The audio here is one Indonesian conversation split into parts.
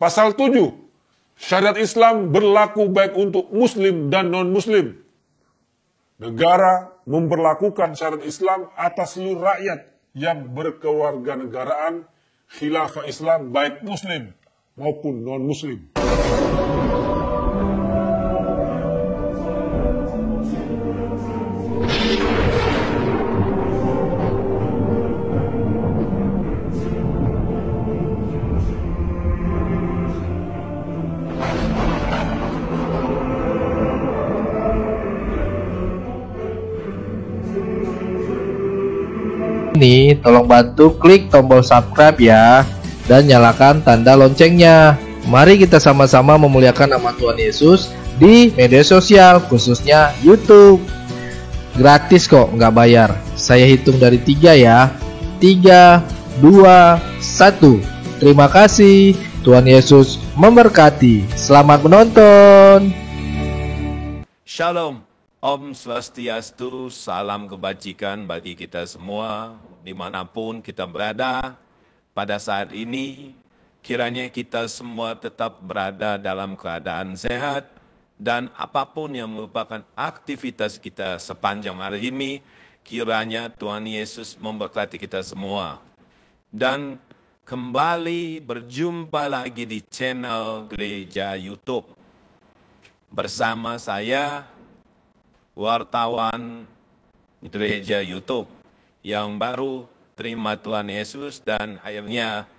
Pasal 7, syariat Islam berlaku baik untuk Muslim dan non-Muslim. Negara memperlakukan syariat Islam atas seluruh rakyat yang berkewarganegaraan khilafah Islam baik Muslim maupun non-Muslim. Ini tolong bantu klik tombol subscribe ya, dan nyalakan tanda loncengnya. Mari kita sama-sama memuliakan nama Tuhan Yesus di media sosial, khususnya YouTube. Gratis kok, nggak bayar. Saya hitung dari 3 ya. 3, 2, 1. Terima kasih. Tuhan Yesus memberkati. Selamat menonton. Shalom, Om Swastiastu, salam kebajikan bagi kita semua, dimanapun kita berada pada saat ini. Kiranya kita semua tetap berada dalam keadaan sehat, dan apapun yang merupakan aktivitas kita sepanjang hari ini, kiranya Tuhan Yesus memberkati kita semua. Dan kembali berjumpa lagi di channel Gereja YouTube. Bersama saya, wartawan Gereja YouTube yang baru terima Tuhan Yesus dan akhirnya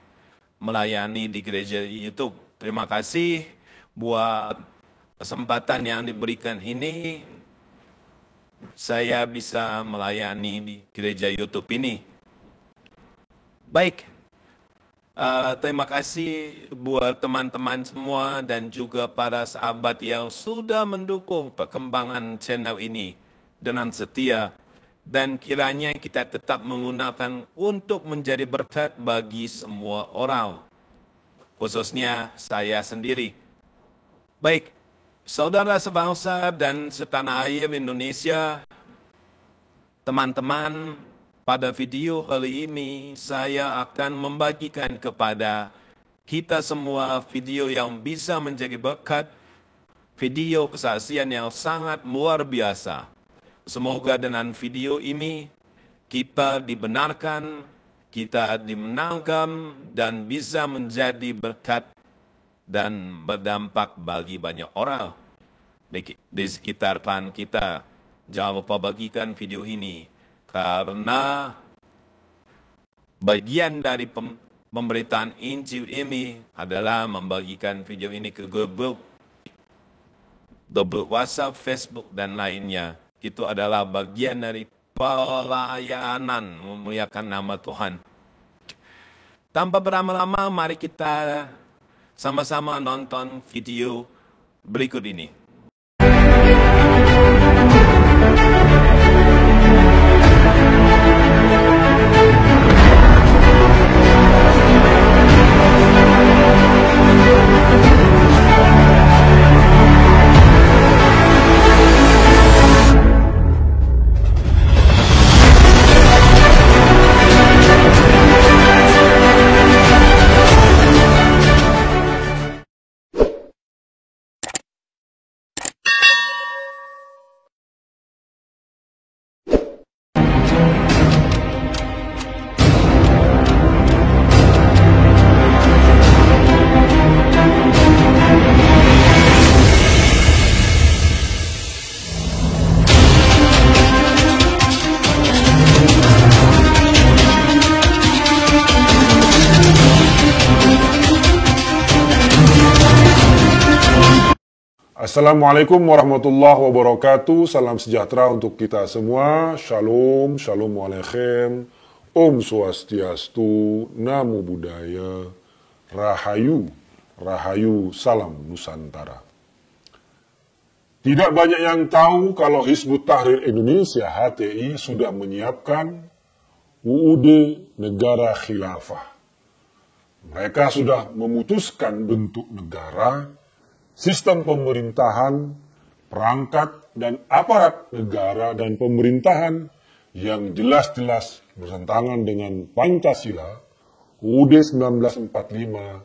melayani di Gereja YouTube. Terima kasih buat kesempatan yang diberikan ini, saya bisa melayani di Gereja YouTube ini. Baik, terima kasih buat teman-teman semua dan juga para sahabat yang sudah mendukung perkembangan channel ini dengan setia. Dan kiranya kita tetap menggunakan untuk menjadi berkat bagi semua orang, khususnya saya sendiri. Baik, saudara sebangsa dan setanah air Indonesia, teman-teman, pada video kali ini saya akan membagikan kepada kita semua video yang bisa menjadi berkat, video kesaksian yang sangat luar biasa. Semoga dengan video ini kita dibenarkan, kita dimenangkan, dan bisa menjadi berkat dan berdampak bagi banyak orang di sekitar kita. Jangan lupa bagikan video ini, karena bagian dari pemberitaan Injil ini adalah membagikan video ini ke grup WhatsApp, Facebook, dan lainnya. Itu adalah bagian dari pelayanan memuliakan nama Tuhan. Tanpa berlama-lama, mari kita sama-sama nonton video berikut ini. Assalamualaikum warahmatullahi wabarakatuh. Salam sejahtera untuk kita semua. Shalom, shalom alaikum. Om Swastiastu, Namo Buddhaya, Rahayu, Rahayu, Salam Nusantara. Tidak banyak yang tahu kalau Hizbut Tahrir Indonesia HTI sudah menyiapkan UUD Negara Khilafah. Mereka sudah memutuskan bentuk negara, sistem pemerintahan, perangkat, dan aparat negara dan pemerintahan yang jelas-jelas bertentangan dengan Pancasila, UUD 1945,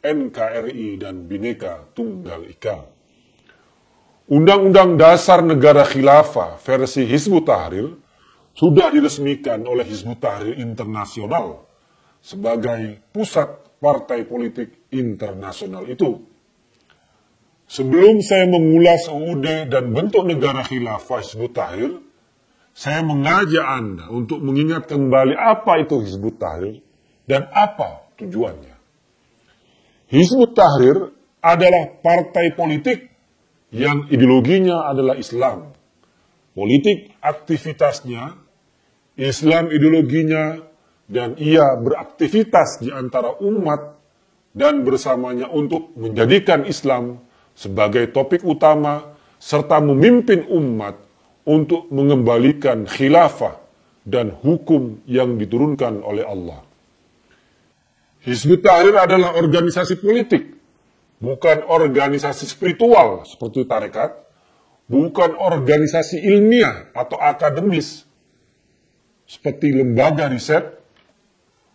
NKRI dan Bhinneka Tunggal Ika. Undang-Undang Dasar Negara Khilafah versi Hizbut Tahrir sudah diresmikan oleh Hizbut Tahrir Internasional sebagai pusat partai politik internasional itu. Sebelum saya mengulas UUD dan bentuk negara khilafah Hizbut Tahrir, saya mengajak Anda untuk mengingat kembali apa itu Hizbut Tahrir dan apa tujuannya. Hizbut Tahrir adalah partai politik yang ideologinya adalah Islam. Politik aktivitasnya, Islam ideologinya, dan ia beraktivitas di antara umat dan bersamanya untuk menjadikan Islam sebagai topik utama serta memimpin umat untuk mengembalikan khilafah dan hukum yang diturunkan oleh Allah. Hizbut Tahrir adalah organisasi politik, bukan organisasi spiritual seperti tarekat, bukan organisasi ilmiah atau akademis seperti lembaga riset,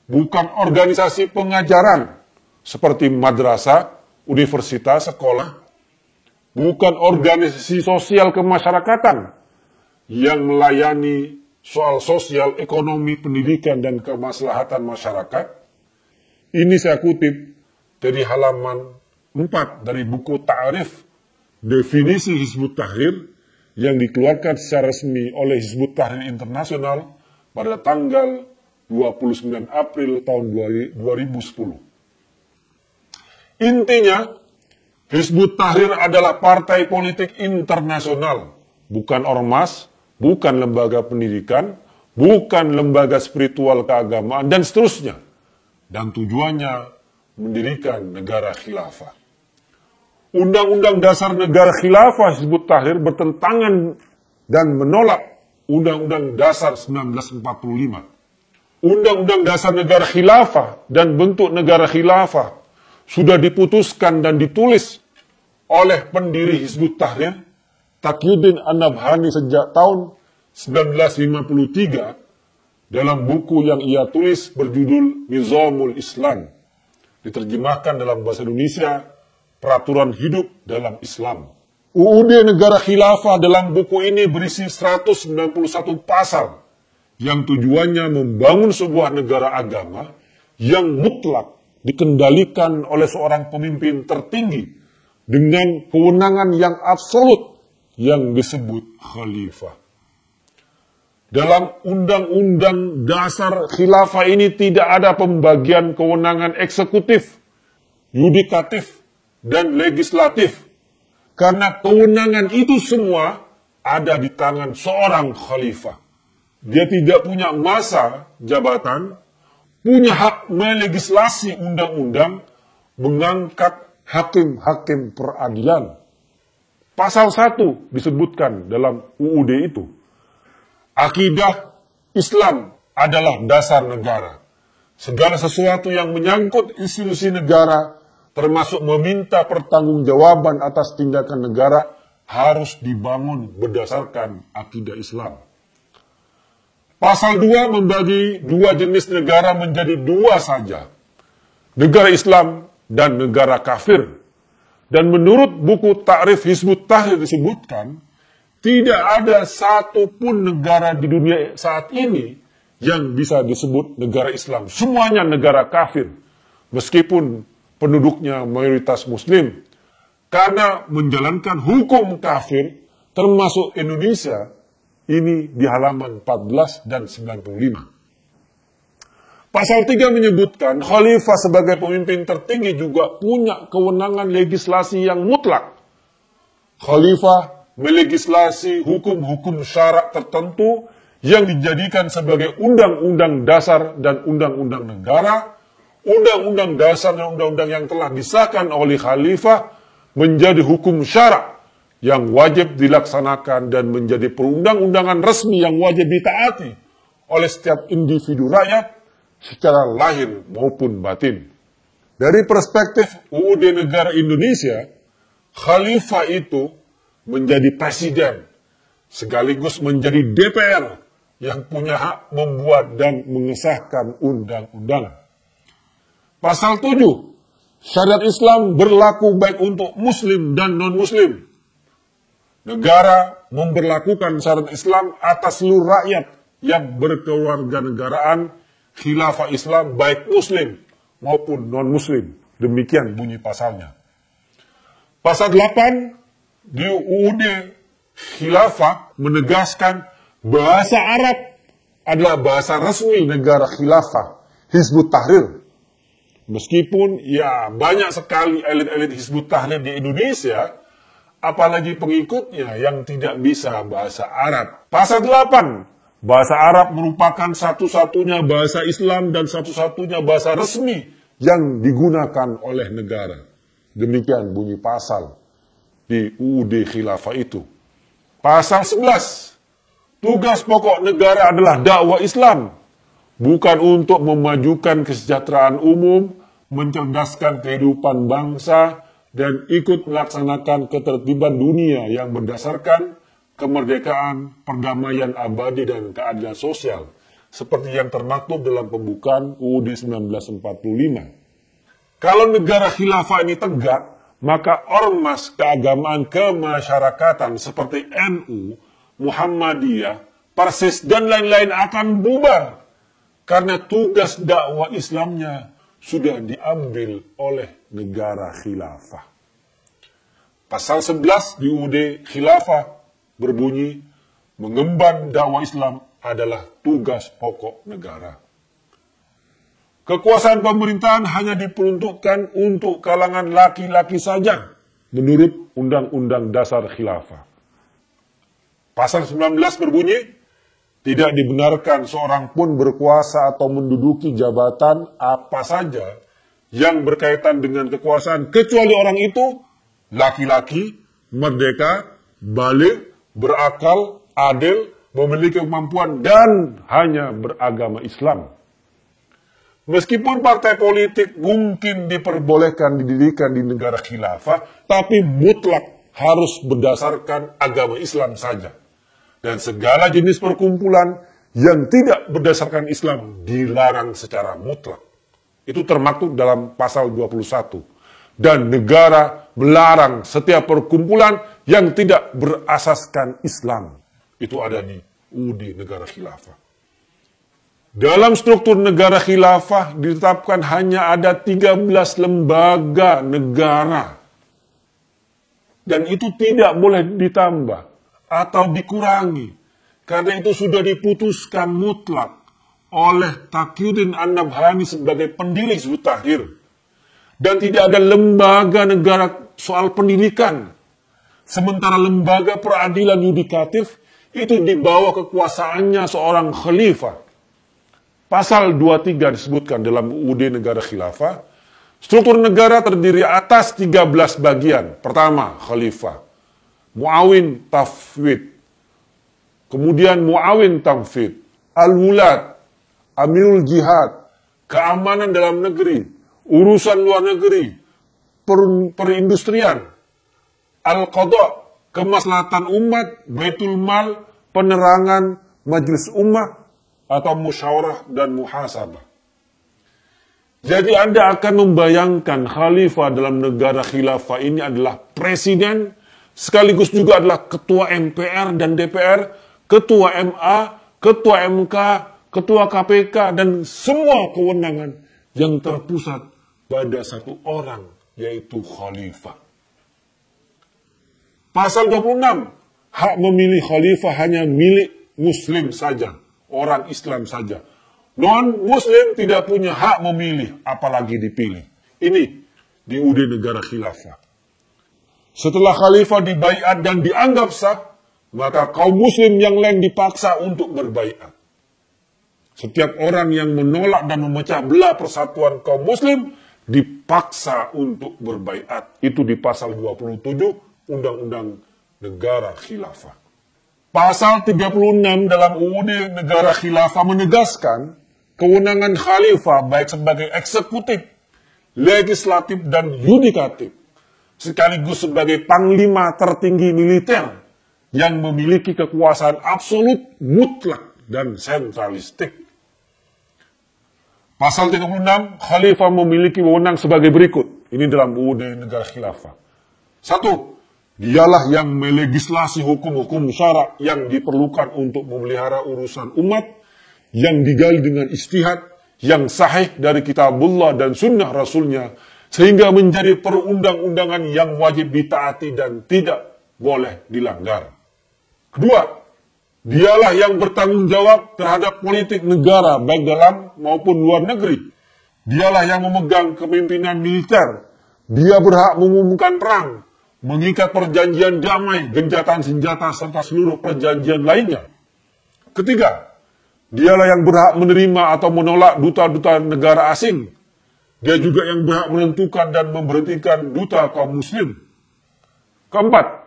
bukan organisasi pengajaran seperti madrasah, universitas, sekolah, bukan organisasi sosial kemasyarakatan yang melayani soal sosial, ekonomi, pendidikan, dan kemaslahatan masyarakat. Ini saya kutip dari halaman 4 dari buku Ta'rif Definisi Hizbut Tahrir yang dikeluarkan secara resmi oleh Hizbut Tahrir Internasional pada tanggal 29 April tahun 2010. Intinya, Hizbut Tahrir adalah partai politik internasional, bukan ormas, bukan lembaga pendidikan, bukan lembaga spiritual keagamaan, dan seterusnya. Dan tujuannya mendirikan negara khilafah. Undang-Undang Dasar Negara Khilafah Hizbut Tahrir bertentangan dan menolak Undang-Undang Dasar 1945. Undang-Undang Dasar Negara Khilafah dan bentuk negara khilafah sudah diputuskan dan ditulis oleh pendiri Hizbut Tahrir, Taqiyuddin An-Nabhani sejak tahun 1953 dalam buku yang ia tulis berjudul Nizamul Islam, diterjemahkan dalam bahasa Indonesia, Peraturan Hidup dalam Islam. UUD Negara Khilafah dalam buku ini berisi 191 pasal yang tujuannya membangun sebuah negara agama yang mutlak dikendalikan oleh seorang pemimpin tertinggi dengan kewenangan yang absolut yang disebut khalifah. Dalam Undang-Undang Dasar Khilafah ini tidak ada pembagian kewenangan eksekutif, yudikatif, dan legislatif. Karena kewenangan itu semua ada di tangan seorang khalifah. Dia tidak punya masa jabatan, punya hak melegislasi undang-undang, mengangkat hakim-hakim peradilan. Pasal 1 disebutkan dalam UUD itu. Akidah Islam adalah dasar negara. Segala sesuatu yang menyangkut institusi negara, termasuk meminta pertanggungjawaban atas tindakan negara, harus dibangun berdasarkan akidah Islam. Pasal 2 membagi dua jenis negara menjadi dua saja. Negara Islam dan negara kafir. Dan menurut buku Ta'rif Hizbut Tahrir disebutkan, tidak ada satupun negara di dunia saat ini yang bisa disebut negara Islam. Semuanya negara kafir, meskipun penduduknya mayoritas Muslim. Karena menjalankan hukum kafir, termasuk Indonesia, ini di halaman 14 dan 95. Pasal 3 menyebutkan khalifah sebagai pemimpin tertinggi juga punya kewenangan legislasi yang mutlak. Khalifah melegislasi hukum-hukum syarak tertentu yang dijadikan sebagai undang-undang dasar dan undang-undang negara. Undang-undang dasar dan undang-undang yang telah disahkan oleh khalifah menjadi hukum syarak yang wajib dilaksanakan dan menjadi perundang-undangan resmi yang wajib ditaati oleh setiap individu rakyat secara lahir maupun batin. Dari perspektif UUD Negara Indonesia, khalifah itu menjadi presiden, sekaligus menjadi DPR yang punya hak membuat dan mengesahkan undang-undang. Pasal 7 Syariat Islam berlaku baik untuk Muslim dan non-Muslim. Negara memberlakukan syariat Islam atas seluruh rakyat yang berkewarganegaraan khilafah Islam baik Muslim maupun non-Muslim. Demikian bunyi pasalnya. Pasal 8 di UUD Khilafah menegaskan bahasa Arab adalah bahasa resmi negara khilafah Hizbut Tahrir. Meskipun ya banyak sekali elit-elit Hizbut Tahrir di Indonesia, apalagi pengikutnya yang tidak bisa bahasa Arab. Pasal 8, bahasa Arab merupakan satu-satunya bahasa Islam dan satu-satunya bahasa resmi yang digunakan oleh negara. Demikian bunyi pasal di UUD Khilafah itu. Pasal 11, tugas pokok negara adalah dakwah Islam, bukan untuk memajukan kesejahteraan umum, mencerdaskan kehidupan bangsa, dan ikut melaksanakan ketertiban dunia yang berdasarkan kemerdekaan, perdamaian abadi, dan keadilan sosial, seperti yang termaktub dalam pembukaan UUD 1945. Kalau negara khilafah ini tegak, maka ormas keagamaan kemasyarakatan seperti NU, Muhammadiyah, Persis, dan lain-lain akan bubar. Karena tugas dakwah Islamnya sudah diambil oleh negara khilafah. Pasal 11 di UUD Khilafah berbunyi, mengemban dakwah Islam adalah tugas pokok negara. Kekuasaan pemerintahan hanya diperuntukkan untuk kalangan laki-laki saja, menurut Undang-Undang Dasar Khilafah. Pasal 19 berbunyi, tidak dibenarkan seorang pun berkuasa atau menduduki jabatan apa saja yang berkaitan dengan kekuasaan, kecuali orang itu laki-laki, merdeka, balik, berakal, adil, memiliki kemampuan, dan hanya beragama Islam. Meskipun partai politik mungkin diperbolehkan didirikan di negara khilafah, tapi mutlak harus berdasarkan agama Islam saja. Dan segala jenis perkumpulan yang tidak berdasarkan Islam dilarang secara mutlak. Itu termaktub dalam pasal 21. Dan negara melarang setiap perkumpulan yang tidak berasaskan Islam. Itu ada di UUD negara khilafah. Dalam struktur negara khilafah ditetapkan hanya ada 13 lembaga negara. Dan itu tidak boleh ditambah atau dikurangi. Karena itu sudah diputuskan mutlak oleh Taqiyuddin An-Nabhani sebagai pendiri Hizbut Tahrir. Dan tidak ada lembaga negara soal pendidikan. Sementara lembaga peradilan yudikatif itu di bawah kekuasaannya seorang khalifah. Pasal 23 disebutkan dalam UUD Negara Khilafah, struktur negara terdiri atas 13 bagian. Pertama, khalifah, muawin tafwid, kemudian muawin tamfid, al-wulad, amirul jihad, keamanan dalam negeri, urusan luar negeri, perindustrian, al-qadha, kemaslahatan umat, baitul mal, penerangan, majelis ummah, atau musyawarah dan muhasabah. Jadi Anda akan membayangkan khalifah dalam negara khilafah ini adalah presiden, sekaligus juga adalah ketua MPR dan DPR, ketua MA, ketua MK, ketua KPK, dan semua kewenangan yang terpusat pada satu orang, yaitu khalifah. Pasal 26, hak memilih khalifah hanya milik Muslim saja. Orang Islam saja. Non-Muslim tidak punya hak memilih, apalagi dipilih. Ini di UUD Negara Khilafah. Setelah khalifah dibaiat dan dianggap sah, maka kaum Muslim yang lain dipaksa untuk berbaiat. Setiap orang yang menolak dan memecah belah persatuan kaum Muslim dipaksa untuk berbaiat. Itu di pasal 27 Undang-Undang Negara Khilafah. Pasal 36 dalam UUD Negara Khilafah menegaskan kewenangan khalifah baik sebagai eksekutif, legislatif, dan yudikatif, sekaligus sebagai panglima tertinggi militer yang memiliki kekuasaan absolut, mutlak, dan sentralistik. Pasal 36, khalifah memiliki wewenang sebagai berikut. Ini dalam UUD negara khilafah. 1. Dialah yang melegislasi hukum-hukum syara yang diperlukan untuk memelihara urusan umat, yang digali dengan ijtihad, yang sahih dari kitabullah dan sunnah rasulnya, sehingga menjadi perundang-undangan yang wajib ditaati dan tidak boleh dilanggar. 2. Dialah yang bertanggung jawab terhadap politik negara, baik dalam maupun luar negeri. Dialah yang memegang kepemimpinan militer. Dia berhak mengumumkan perang, mengikat perjanjian damai, gencatan senjata, serta seluruh perjanjian lainnya. 3. Dialah yang berhak menerima atau menolak duta-duta negara asing. Dia juga yang berhak menentukan dan memberhentikan duta kaum muslim. 4.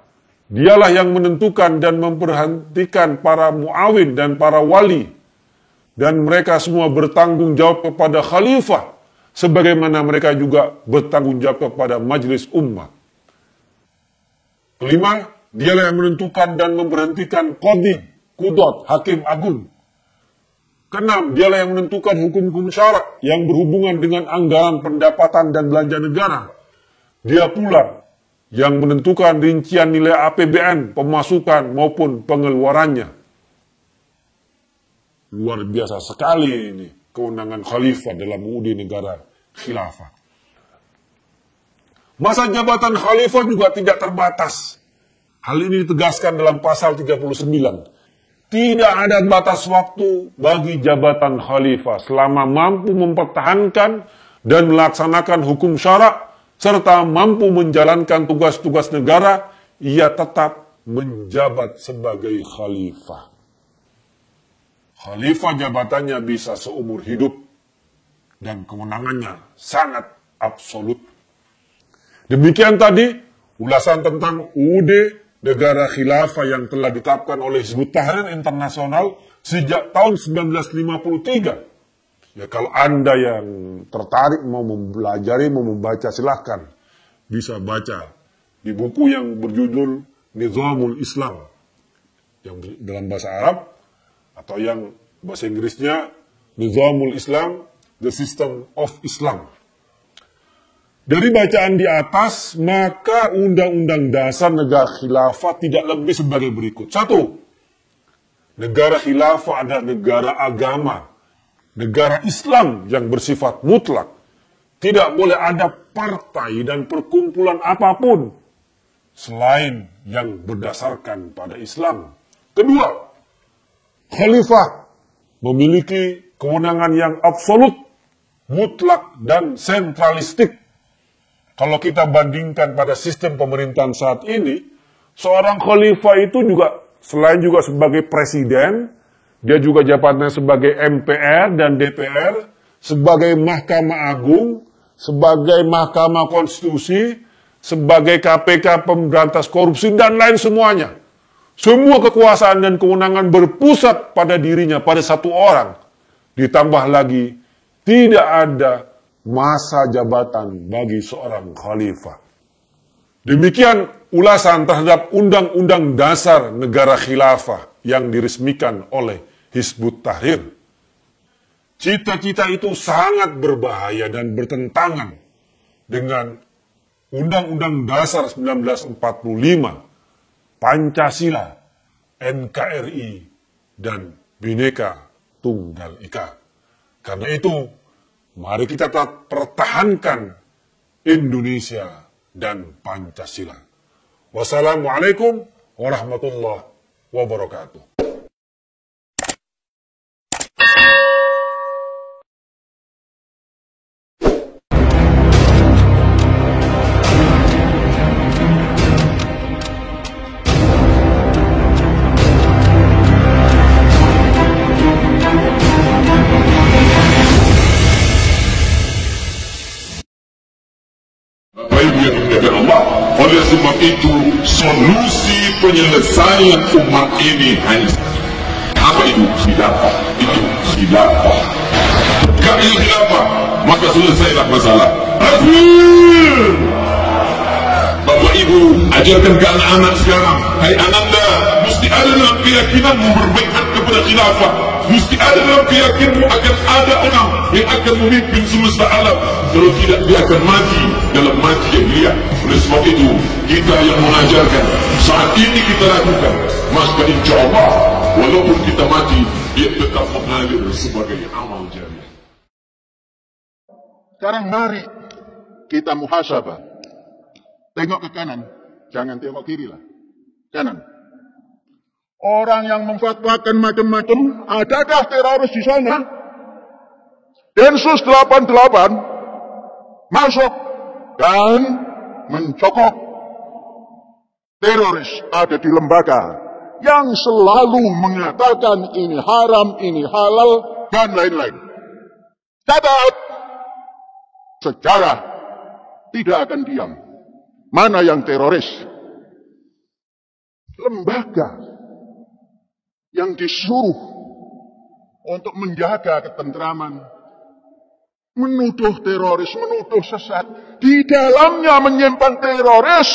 Dialah yang menentukan dan memberhentikan para muawin dan para wali. Dan mereka semua bertanggung jawab kepada khalifah, sebagaimana mereka juga bertanggung jawab kepada majelis ummah. 5. Dialah yang menentukan dan memberhentikan qadhi, qudhat, hakim agung. 6. Dialah yang menentukan hukum-hukum syara yang berhubungan dengan anggaran pendapatan dan belanja negara. Dia pula yang menentukan rincian nilai APBN, pemasukan maupun pengeluarannya. Luar biasa sekali ini kewenangan khalifah dalam UUD negara khilafah. Masa jabatan khalifah juga tidak terbatas. Hal ini ditegaskan dalam pasal 39. Tidak ada batas waktu bagi jabatan khalifah selama mampu mempertahankan dan melaksanakan hukum syara serta mampu menjalankan tugas-tugas negara, ia tetap menjabat sebagai khalifah. Khalifah jabatannya bisa seumur hidup dan kewenangannya sangat absolut. Demikian tadi ulasan tentang UUD negara khilafah yang telah ditetapkan oleh Hizbut Tahrir Internasional sejak tahun 1953. Ya, kalau Anda yang tertarik mau mempelajari, mau membaca, silahkan. Bisa baca di buku yang berjudul Nizamul Islam, yang dalam bahasa Arab, atau yang bahasa Inggrisnya Nizamul Islam, The System of Islam. Dari bacaan di atas, maka Undang-Undang Dasar Negara Khilafah tidak lebih sebagai berikut. 1. Negara khilafah adalah negara agama, negara Islam yang bersifat mutlak. Tidak boleh ada partai dan perkumpulan apapun selain yang berdasarkan pada Islam. 2. Khalifah memiliki kewenangan yang absolut, mutlak, dan sentralistik. Kalau kita bandingkan pada sistem pemerintahan saat ini, seorang khalifah itu juga selain juga sebagai presiden, dia juga jabatannya sebagai MPR dan DPR, sebagai Mahkamah Agung, sebagai Mahkamah Konstitusi, sebagai KPK pemberantas korupsi, dan lain semuanya. Semua kekuasaan dan kewenangan berpusat pada dirinya, pada satu orang. Ditambah lagi, tidak ada masa jabatan bagi seorang khalifah. Demikian ulasan terhadap Undang-Undang Dasar Negara Khilafah yang diresmikan oleh Hizbut Tahrir. Cita-cita itu sangat berbahaya dan bertentangan dengan Undang-Undang Dasar 1945, Pancasila, NKRI, dan Bhinneka Tunggal Ika. Karena itu, mari kita tetap pertahankan Indonesia dan Pancasila. Wassalamualaikum warahmatullahi wabarakatuh. Oleh sebab itu, solusi penyelesaian umat ini hanya apa itu? Khilafah. Itu khilafah. Kalau khilafah, maka selesailah masalah. Bapak Ibu, ajarkan ke anak-anak sekarang. Hai ananda, mesti ada dalam keyakinan memperbaikan kepada khilafah. Mesti ada dalam keyakinanmu akan ada orang yang akan memimpin semesta alam. Kalau tidak, dia akan mati dalam mati yang mulia. Oleh sebab itu, kita yang mengajarkan saat ini kita lakukan, maka insya Allah walaupun kita mati, dia tetap mengalir sebagai amal jariah. Sekarang mari kita muhasabah. Tengok ke kanan, jangan tengok kiri lah. Kanan. Orang yang memfatwakan macam-macam, adakah teroris di sana? Densus 88 masuk dan mencokok teroris ada di lembaga yang selalu mengatakan ini haram, ini halal, dan lain-lain. Catat, sejarah tidak akan diam. Mana yang teroris? Lembaga yang disuruh untuk menjaga ketentraman, menuduh teroris, menuduh sesat, di dalamnya menyimpan teroris.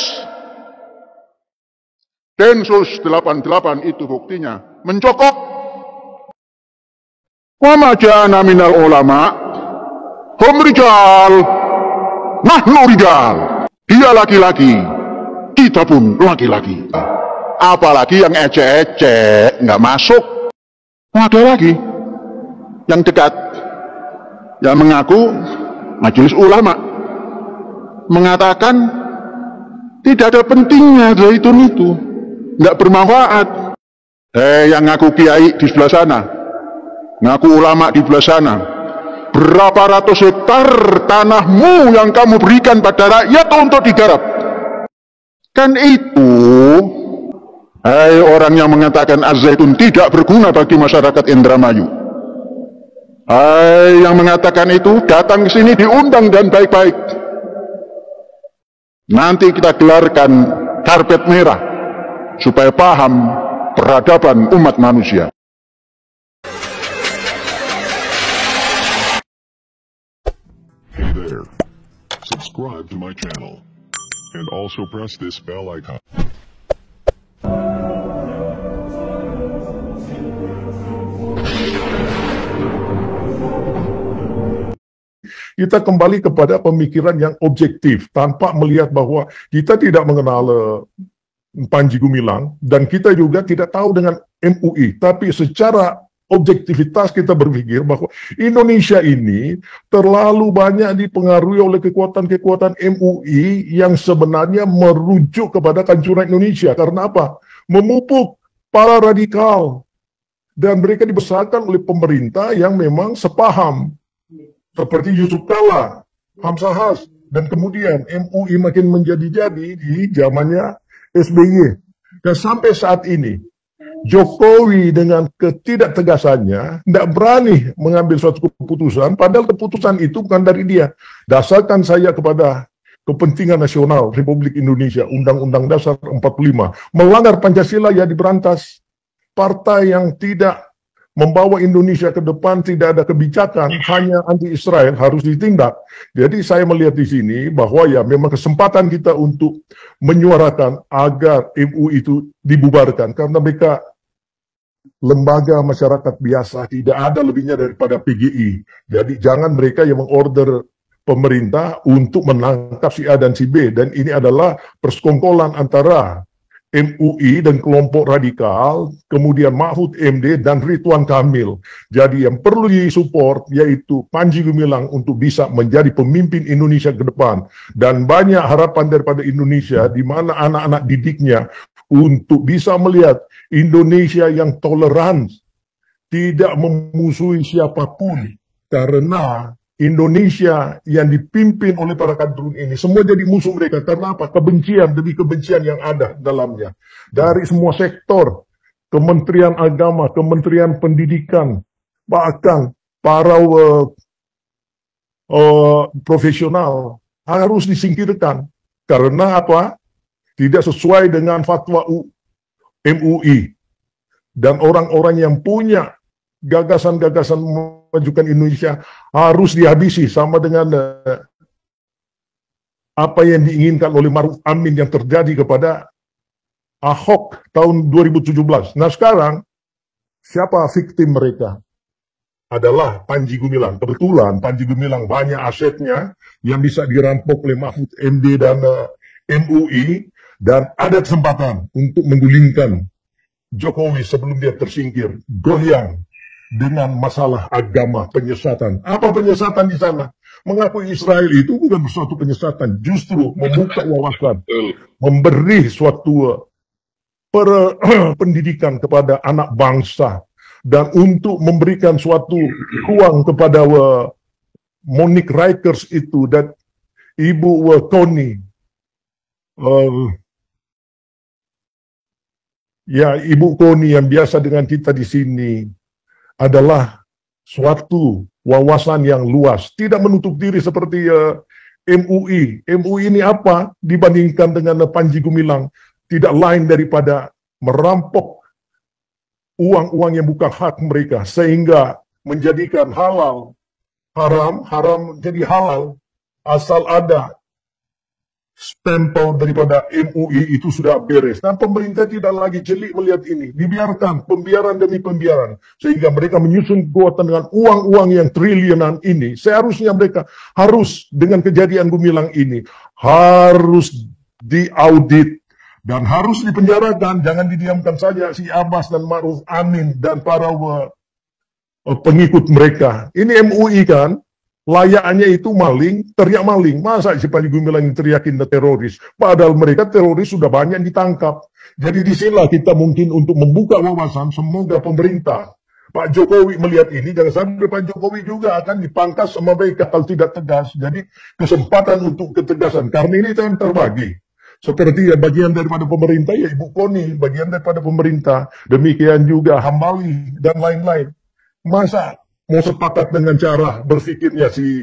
Densus 88 itu buktinya, mencokok. Wa ma ja'ana minal ulama hum rijal, nahnu rijal. Dia laki-laki, kita pun laki-laki. Apalagi yang ecek-ecek, nggak masuk. Ada lagi yang dekat, yang mengaku majelis ulama, mengatakan tidak ada pentingnya zaitun itu, nggak bermanfaat. Yang ngaku kiai di sebelah sana, ngaku ulama di sebelah sana. Berapa ratus hektar tanahmu yang kamu berikan pada rakyat untuk digarap? Kan itu. Hai orang yang mengatakan az-zaitun tidak berguna bagi masyarakat Indramayu. Hai yang mengatakan itu, datang ke sini diundang dan baik-baik. Nanti kita gelarkan karpet merah supaya paham peradaban umat manusia. Hey there, subscribe to my channel and also press this bell icon. Kita kembali kepada pemikiran yang objektif tanpa melihat bahwa kita tidak mengenal Panji Gumilang dan kita juga tidak tahu dengan MUI, tapi secara objektivitas kita berpikir bahwa Indonesia ini terlalu banyak dipengaruhi oleh kekuatan-kekuatan MUI yang sebenarnya merujuk kepada kehancuran Indonesia. Karena apa? Memupuk para radikal dan mereka dibesarkan oleh pemerintah yang memang sepaham. Seperti Yusuf Kala, Hamzah Has, dan kemudian MUI makin menjadi-jadi di zamannya SBY. Dan sampai saat ini, Jokowi dengan ketidaktegasannya tidak berani mengambil suatu keputusan, padahal keputusan itu bukan dari dia. Dasarkan saya kepada kepentingan nasional Republik Indonesia, Undang-Undang Dasar 45. Melanggar Pancasila ya diberantas. Partai yang tidak membawa Indonesia ke depan, tidak ada kebijakan, hanya anti-Israel, harus ditindak. Jadi saya melihat di sini bahwa ya memang kesempatan kita untuk menyuarakan agar MUI itu dibubarkan, karena mereka lembaga masyarakat biasa, tidak ada lebihnya daripada PGI. Jadi jangan mereka yang mengorder pemerintah untuk menangkap si A dan si B, dan ini adalah persekongkolan antara MUI dan kelompok radikal, kemudian Mahfud MD dan Ridwan Kamil. Jadi yang perlu disupport yaitu Panji Gumilang untuk bisa menjadi pemimpin Indonesia ke depan. Dan banyak harapan daripada Indonesia di mana anak-anak didiknya untuk bisa melihat Indonesia yang toleran, tidak memusuhi siapapun. Karena Indonesia yang dipimpin oleh para kadrun ini semua jadi musuh mereka. Karena apa? Kebencian demi kebencian yang ada dalamnya. Dari semua sektor, Kementerian Agama, Kementerian Pendidikan, bahkan para profesional harus disingkirkan. Karena apa? Tidak sesuai dengan fatwa MUI. Dan orang-orang yang punya gagasan-gagasan memajukan Indonesia harus dihabisi, sama dengan apa yang diinginkan oleh Maruf Amin yang terjadi kepada Ahok tahun 2017. Nah sekarang Siapa victim mereka? Adalah Panji Gumilang. Kebetulan Panji Gumilang banyak asetnya yang bisa dirampok oleh Mahfud MD dan MUI, dan ada kesempatan untuk menggulingkan Jokowi sebelum dia tersingkir, goyang dengan masalah agama, penyesatan. Apa penyesatan di sana? Mengakui Israel itu bukan suatu penyesatan, justru membuka wawasan, memberi suatu pendidikan kepada anak bangsa, dan untuk memberikan suatu ruang kepada Monique Rikers itu dan Ibu Koni, Ibu Koni yang biasa dengan kita di sini, adalah suatu wawasan yang luas, tidak menutup diri seperti MUI. MUI ini apa dibandingkan dengan Panji Gumilang? Tidak lain daripada merampok uang-uang yang bukan hak mereka, sehingga menjadikan halal haram, haram jadi halal, asal ada stempel daripada MUI itu sudah beres. Dan pemerintah tidak lagi jeli melihat ini, dibiarkan pembiaran demi pembiaran, sehingga mereka menyusun kekuatan dengan uang-uang yang triliunan ini. Seharusnya mereka harus, dengan kejadian Gumilang ini, harus diaudit dan harus dipenjarakan. Jangan didiamkan saja si Abbas dan Ma'ruf Amin dan para pengikut mereka. Ini MUI kan, layaknya itu maling, teriak maling. Masa si Panji Gumilang teriakin teroris? Padahal mereka teroris sudah banyak ditangkap. Jadi disinilah kita mungkin untuk membuka wawasan, semoga pemerintah, Pak Jokowi melihat ini, jangan sampai Pak Jokowi juga akan dipangkas sama mereka kalau tidak tegas. Jadi kesempatan untuk ketegasan, karena ini kan terbagi. Seperti bagian daripada pemerintah, ya Ibu Koni, bagian daripada pemerintah. Demikian juga Hambali dan lain-lain. Masa mau sepakat dengan cara berpikirnya si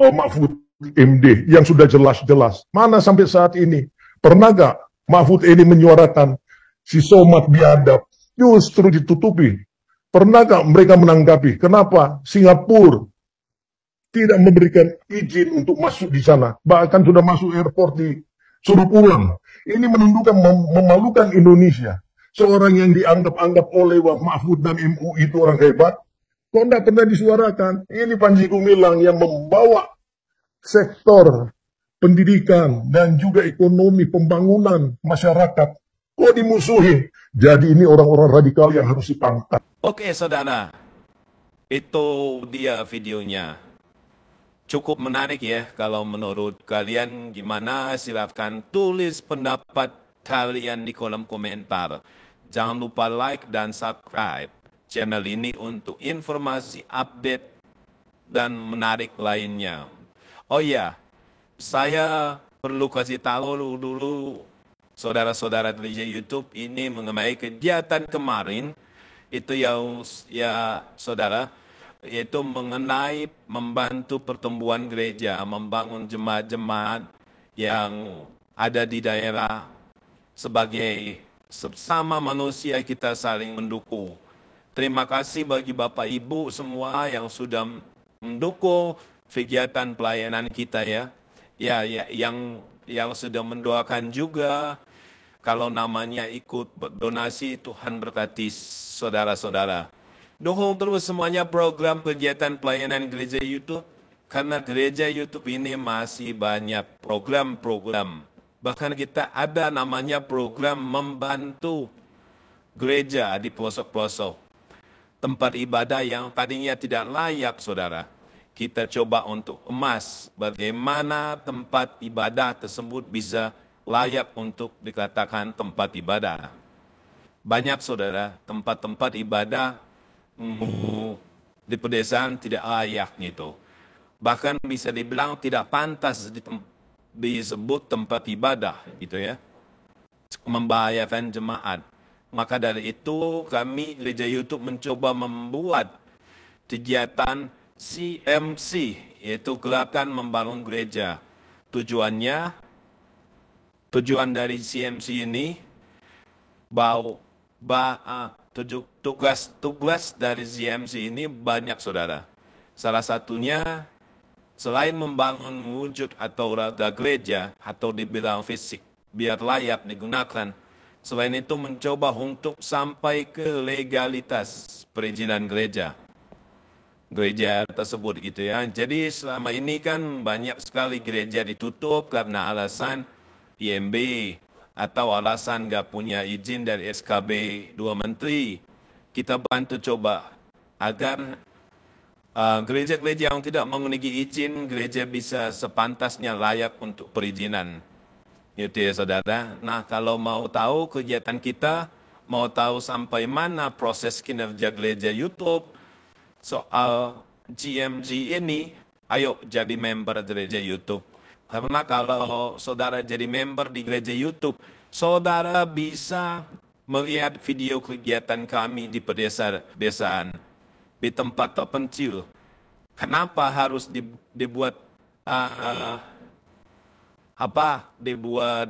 Mahfud MD yang sudah jelas-jelas? Mana sampai saat ini? Pernah gak Mahfud ini menyuarakan si Somad biadab? Justru ditutupi. Pernah gak mereka menanggapi? Kenapa Singapura tidak memberikan izin untuk masuk di sana? Bahkan sudah masuk airport suruh pulang. Ini menunjukkan memalukan Indonesia. Seorang yang dianggap-anggap oleh Mahfud dan MUI itu orang hebat, kok tidak pernah disuarakan? Ini Panji Gumilang yang membawa sektor pendidikan dan juga ekonomi pembangunan masyarakat. Kok dimusuhi? Jadi ini orang-orang radikal yang harus ditangkap. Oke saudara, itu dia videonya. Cukup menarik ya, kalau menurut kalian gimana, silahkan tulis pendapat kalian di kolom komentar. Jangan lupa like dan subscribe channel ini untuk informasi update dan menarik lainnya. Oh ya, saya perlu kasih tahu dulu saudara-saudara di YouTube ini mengenai kegiatan kemarin, itu ya saudara, yaitu mengenai membantu pertumbuhan gereja, membangun jemaat-jemaat yang ada di daerah. Sebagai sesama manusia kita saling mendukung. Terima kasih bagi Bapak Ibu semua yang sudah mendukung kegiatan pelayanan kita ya. Yang sudah mendoakan juga. Kalau namanya ikut donasi, Tuhan berkati saudara-saudara. Dukung terus semuanya program kegiatan pelayanan gereja YouTube, karena gereja YouTube ini masih banyak program-program. Bahkan kita ada namanya program membantu gereja di pelosok-pelosok. Tempat ibadah yang tadinya tidak layak, saudara. Kita coba untuk emas bagaimana tempat ibadah tersebut bisa layak untuk dikatakan tempat ibadah. Banyak, saudara, tempat-tempat ibadah di pedesaan tidak layak gitu. Bahkan bisa dibilang tidak pantas disebut tempat ibadah gitu ya. Membahayakan jemaat. Maka dari itu kami gereja YouTube mencoba membuat kegiatan CMC, yaitu Gerakan Membangun Gereja. Tujuan dari CMC ini tugas dari CMC ini banyak, saudara. Salah satunya, selain membangun wujud atau raga gereja, atau dibilang fisik, biar layak digunakan, Selain itu mencoba untuk sampai ke legalitas perizinan gereja tersebut gitu ya. Jadi selama ini kan banyak sekali gereja ditutup karena alasan IMB atau alasan nggak punya izin dari SKB 2 Menteri. Kita bantu coba agar gereja-gereja yang tidak memiliki izin, gereja bisa sepantasnya layak untuk perizinan. Gitu ya saudara. Nah kalau mau tahu kegiatan kita, mau tahu sampai mana proses kinerja gereja YouTube, soal GMG ini, ayo jadi member gereja YouTube. Karena kalau saudara jadi member di gereja YouTube, saudara bisa melihat video kegiatan kami di pedesaan, di tempat terpencil. Kenapa harus dibuat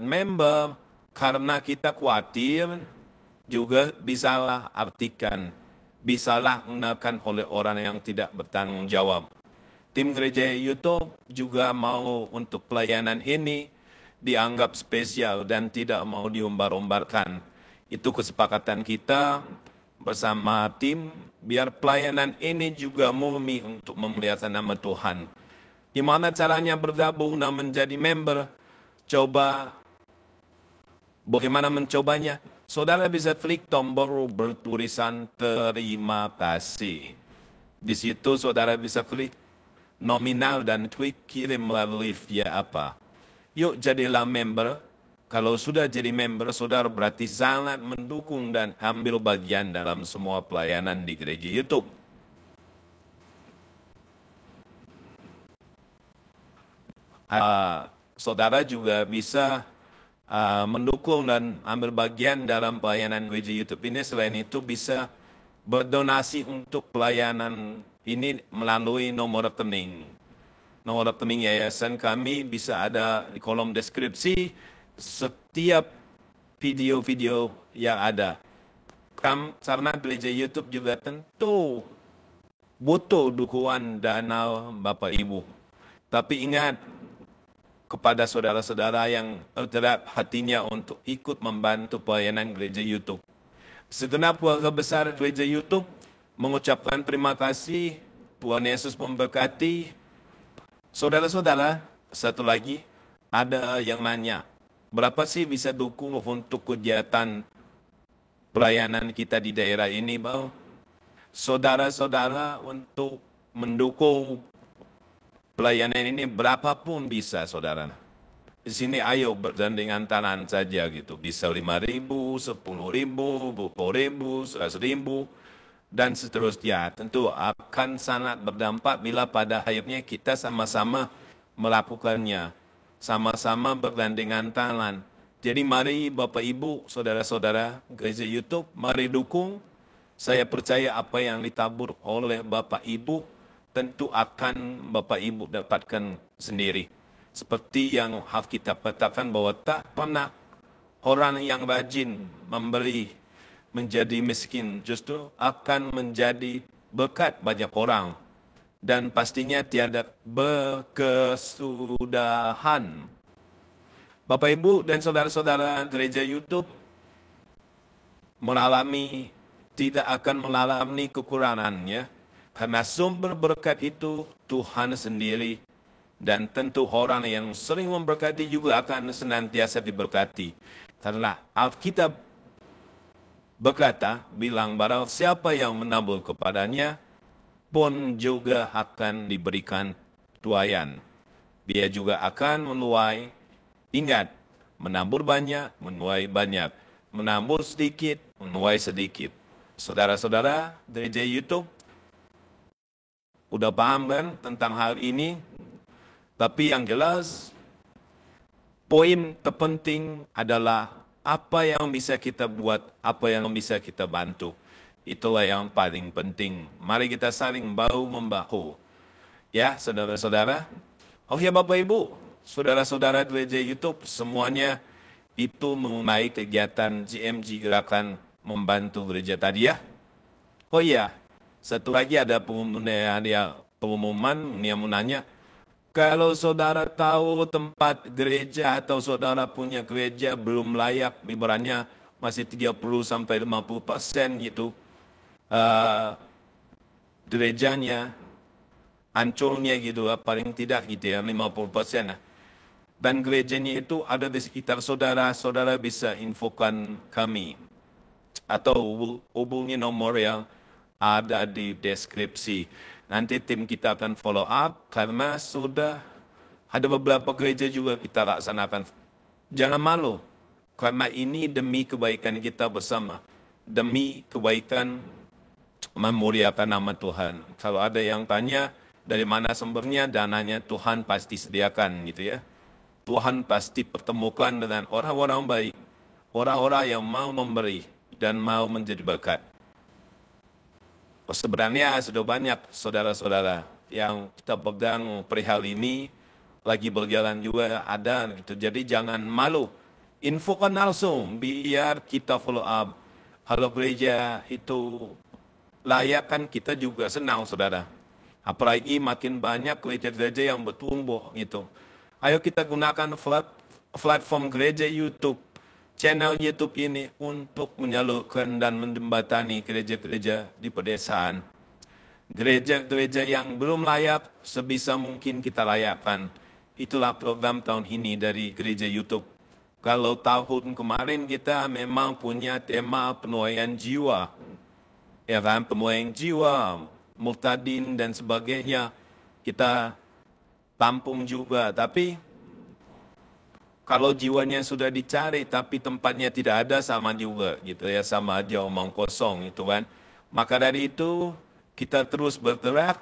member? Karena kita khawatir juga disalah artikan, bisalah menggunakan oleh orang yang tidak bertanggung jawab. Tim gereja YouTube juga mau untuk pelayanan ini dianggap spesial dan tidak mau diumbar-umbarkan. Itu kesepakatan kita bersama tim, biar pelayanan ini juga murni untuk memuliakan nama Tuhan. Gimana caranya bergabung dan menjadi member? Coba bagaimana mencobanya? Saudara bisa klik tombol bertulisan terima kasih. Di situ saudara bisa klik nominal dan klik kirim melalui via apa. Yuk jadilah member. Kalau sudah jadi member, saudara berarti sangat mendukung dan ambil bagian dalam semua pelayanan di gereja YouTube. Saudara juga bisa mendukung dan ambil bagian dalam pelayanan gereja YouTube ini. Selain itu bisa berdonasi untuk pelayanan ini melalui nomor rekening. Nomor rekening yayasan kami bisa ada di kolom deskripsi setiap video-video yang ada. Karena gereja YouTube juga tentu butuh dukungan dana Bapak Ibu. Tapi ingat, kepada saudara-saudara yang tergerak hatinya untuk ikut membantu pelayanan gereja YouTube. Segenap keluarga besar gereja YouTube mengucapkan terima kasih. Tuhan Yesus memberkati. Saudara-saudara, satu lagi, ada yang nanya, berapa sih bisa dukung untuk kegiatan pelayanan kita di daerah ini, Bang? Saudara-saudara, untuk mendukung pelayanan ini berapapun bisa, saudara. Di sini ayo bergandengan tangan saja gitu. Bisa 5.000, 10.000, 20.000, 100.000, dan seterusnya. Tentu akan sangat berdampak bila pada akhirnya kita sama-sama melakukannya. Sama-sama bergandengan tangan. Jadi mari Bapak Ibu, saudara-saudara gereja YouTube, mari dukung. Saya percaya apa yang ditabur oleh Bapak Ibu tentu akan Bapak Ibu dapatkan sendiri. Seperti yang Alkitab katakan bahwa tak pernah orang yang rajin memberi menjadi miskin, justru akan menjadi berkat banyak orang. Dan pastinya tiada berkesudahan. Bapak Ibu dan saudara-saudara gereja YouTube tidak akan mengalami kekurangannya. Karena sumber berkat itu Tuhan sendiri. Dan tentu orang yang sering memberkati juga akan senantiasa diberkati. Karena Alkitab berkata, bilang barang siapa yang menabur kepadanya pun juga akan diberikan tuaian. Dia juga akan menuai. Ingat, menabur banyak, menuai banyak. Menabur sedikit, menuai sedikit. Saudara-saudara gereja YouTube, udah paham kan tentang hal ini? Tapi yang jelas, poin terpenting adalah apa yang bisa kita buat, apa yang bisa kita bantu. Itulah yang paling penting. Mari kita saling bahu-membahu. Ya, saudara-saudara. Oh ya Bapak Ibu, saudara-saudara gereja YouTube, semuanya itu mengenai kegiatan GMG Gerakan Membantu Gereja tadi ya. Oh iya, satu lagi ada pengumuman yang menanya, kalau saudara tahu tempat gereja atau saudara punya gereja belum layak, ibaratnya masih 30-50% gitu. Gerejanya, hancurnya gitu, paling tidak gitu ya, 50%. Dan gerejanya itu ada di sekitar saudara, saudara bisa infokan kami. Atau hubungi nomor yang ada di deskripsi. Nanti tim kita akan follow up, karena sudah ada beberapa gereja juga kita laksanakan. Jangan malu, karena ini demi kebaikan kita bersama. Demi kebaikan memuliakan nama Tuhan. Kalau ada yang tanya, dari mana sumbernya, dananya Tuhan pasti sediakan gitu ya. Tuhan pasti pertemukan dengan orang-orang baik, orang-orang yang mau memberi dan mau menjadi berkat. Sebenarnya sudah banyak saudara-saudara yang kita pegang perihal ini, lagi berjalan juga ada gitu. Jadi jangan malu, infokan langsung biar kita follow up. Kalau gereja itu layak kan kita juga senang saudara. Apalagi makin banyak gereja-gereja yang bertumbuh gitu. Ayo kita gunakan platform gereja YouTube, channel YouTube ini untuk menyalurkan dan menjembatani gereja-gereja di pedesaan. Gereja-gereja yang belum layak, sebisa mungkin kita layakkan. Itulah program tahun ini dari gereja YouTube. Kalau tahun kemarin kita memang punya tema penuaian jiwa. Ya kan, penuaian jiwa, murtadin dan sebagainya. Kita tampung juga, tapi kalau jiwanya sudah dicari tapi tempatnya tidak ada, sama juga gitu ya, sama aja omong kosong itu kan. Maka dari itu kita terus bergerak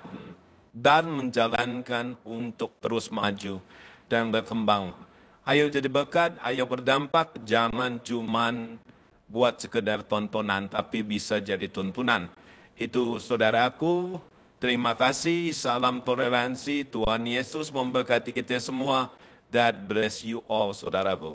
dan menjalankan untuk terus maju dan berkembang. Ayo jadi berkat, ayo berdampak, jangan cuman buat sekedar tontonan tapi bisa jadi tuntunan. Itu saudaraku. Terima kasih, salam toleransi, Tuhan Yesus memberkati kita semua. God bless you all, saudaraku.